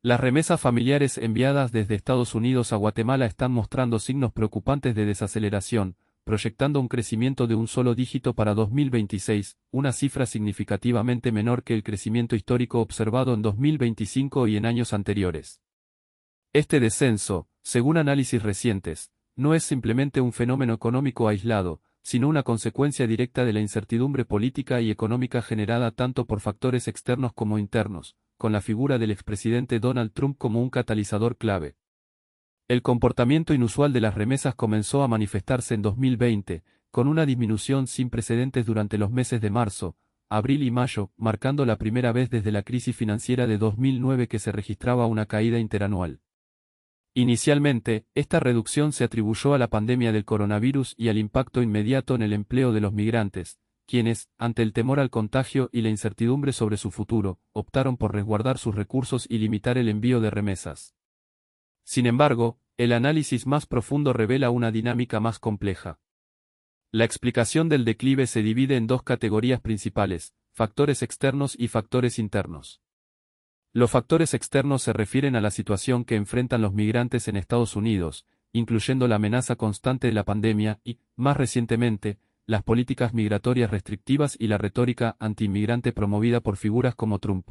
Las remesas familiares enviadas desde Estados Unidos a Guatemala están mostrando signos preocupantes de desaceleración, proyectando un crecimiento de un solo dígito para 2026, una cifra significativamente menor que el crecimiento histórico observado en 2025 y en años anteriores. Este descenso, según análisis recientes, no es simplemente un fenómeno económico aislado, sino una consecuencia directa de la incertidumbre política y económica generada tanto por factores externos como internos, con la figura del expresidente Donald Trump como un catalizador clave. El comportamiento inusual de las remesas comenzó a manifestarse en 2020, con una disminución sin precedentes durante los meses de marzo, abril y mayo, marcando la primera vez desde la crisis financiera de 2009 que se registraba una caída interanual. Inicialmente, esta reducción se atribuyó a la pandemia del coronavirus y al impacto inmediato en el empleo de los migrantes, quienes, ante el temor al contagio y la incertidumbre sobre su futuro, optaron por resguardar sus recursos y limitar el envío de remesas. Sin embargo, el análisis más profundo revela una dinámica más compleja. La explicación del declive se divide en dos categorías principales: factores externos y factores internos. Los factores externos se refieren a la situación que enfrentan los migrantes en Estados Unidos, incluyendo la amenaza constante de la pandemia y, más recientemente, las políticas migratorias restrictivas y la retórica anti-inmigrante promovida por figuras como Trump.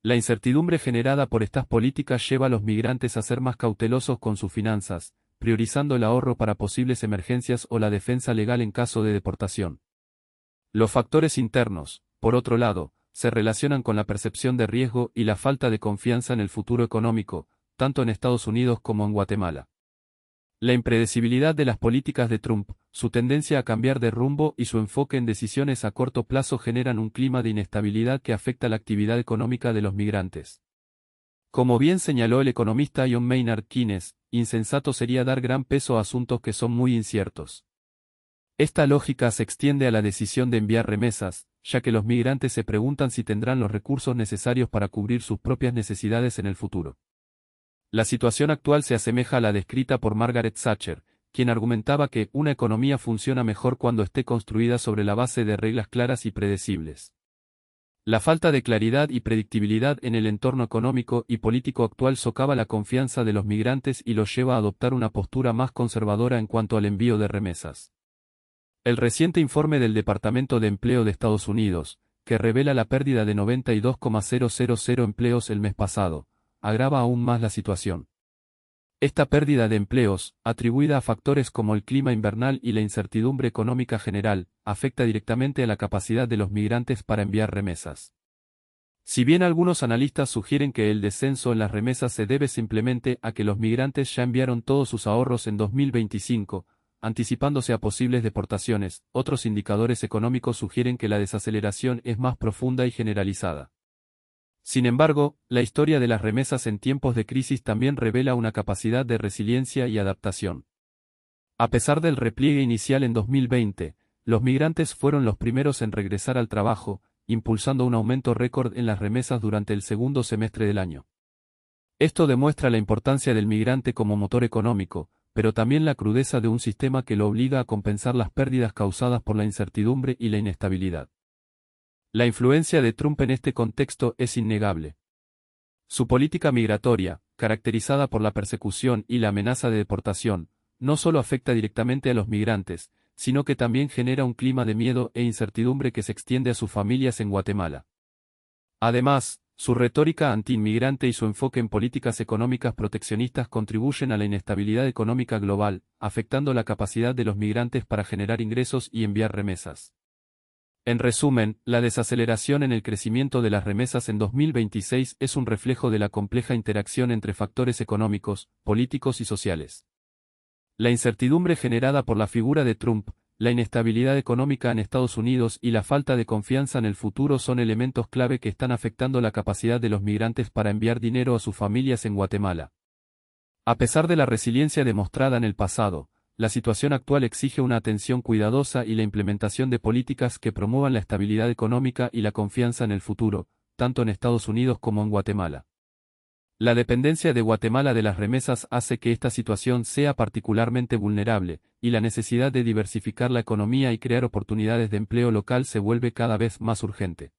La incertidumbre generada por estas políticas lleva a los migrantes a ser más cautelosos con sus finanzas, priorizando el ahorro para posibles emergencias o la defensa legal en caso de deportación. Los factores internos, por otro lado, se relacionan con la percepción de riesgo y la falta de confianza en el futuro económico, tanto en Estados Unidos como en Guatemala. La impredecibilidad de las políticas de Trump, su tendencia a cambiar de rumbo y su enfoque en decisiones a corto plazo generan un clima de inestabilidad que afecta la actividad económica de los migrantes. Como bien señaló el economista John Maynard Keynes, insensato sería dar gran peso a asuntos que son muy inciertos. Esta lógica se extiende a la decisión de enviar remesas, ya que los migrantes se preguntan si tendrán los recursos necesarios para cubrir sus propias necesidades en el futuro. La situación actual se asemeja a la descrita por Margaret Thatcher, quien argumentaba que una economía funciona mejor cuando esté construida sobre la base de reglas claras y predecibles. La falta de claridad y predictibilidad en el entorno económico y político actual socava la confianza de los migrantes y los lleva a adoptar una postura más conservadora en cuanto al envío de remesas. El reciente informe del Departamento de Empleo de Estados Unidos, que revela la pérdida de 92,000 empleos el mes pasado, agrava aún más la situación. Esta pérdida de empleos, atribuida a factores como el clima invernal y la incertidumbre económica general, afecta directamente a la capacidad de los migrantes para enviar remesas. Si bien algunos analistas sugieren que el descenso en las remesas se debe simplemente a que los migrantes ya enviaron todos sus ahorros en 2025, anticipándose a posibles deportaciones, otros indicadores económicos sugieren que la desaceleración es más profunda y generalizada. Sin embargo, la historia de las remesas en tiempos de crisis también revela una capacidad de resiliencia y adaptación. A pesar del repliegue inicial en 2020, los migrantes fueron los primeros en regresar al trabajo, impulsando un aumento récord en las remesas durante el segundo semestre del año. Esto demuestra la importancia del migrante como motor económico, pero también la crudeza de un sistema que lo obliga a compensar las pérdidas causadas por la incertidumbre y la inestabilidad. La influencia de Trump en este contexto es innegable. Su política migratoria, caracterizada por la persecución y la amenaza de deportación, no solo afecta directamente a los migrantes, sino que también genera un clima de miedo e incertidumbre que se extiende a sus familias en Guatemala. Además, su retórica anti-inmigrante y su enfoque en políticas económicas proteccionistas contribuyen a la inestabilidad económica global, afectando la capacidad de los migrantes para generar ingresos y enviar remesas. En resumen, la desaceleración en el crecimiento de las remesas en 2026 es un reflejo de la compleja interacción entre factores económicos, políticos y sociales. La incertidumbre generada por la figura de Trump, la inestabilidad económica en Estados Unidos y la falta de confianza en el futuro son elementos clave que están afectando la capacidad de los migrantes para enviar dinero a sus familias en Guatemala. A pesar de la resiliencia demostrada en el pasado, la situación actual exige una atención cuidadosa y la implementación de políticas que promuevan la estabilidad económica y la confianza en el futuro, tanto en Estados Unidos como en Guatemala. La dependencia de Guatemala de las remesas hace que esta situación sea particularmente vulnerable, y la necesidad de diversificar la economía y crear oportunidades de empleo local se vuelve cada vez más urgente.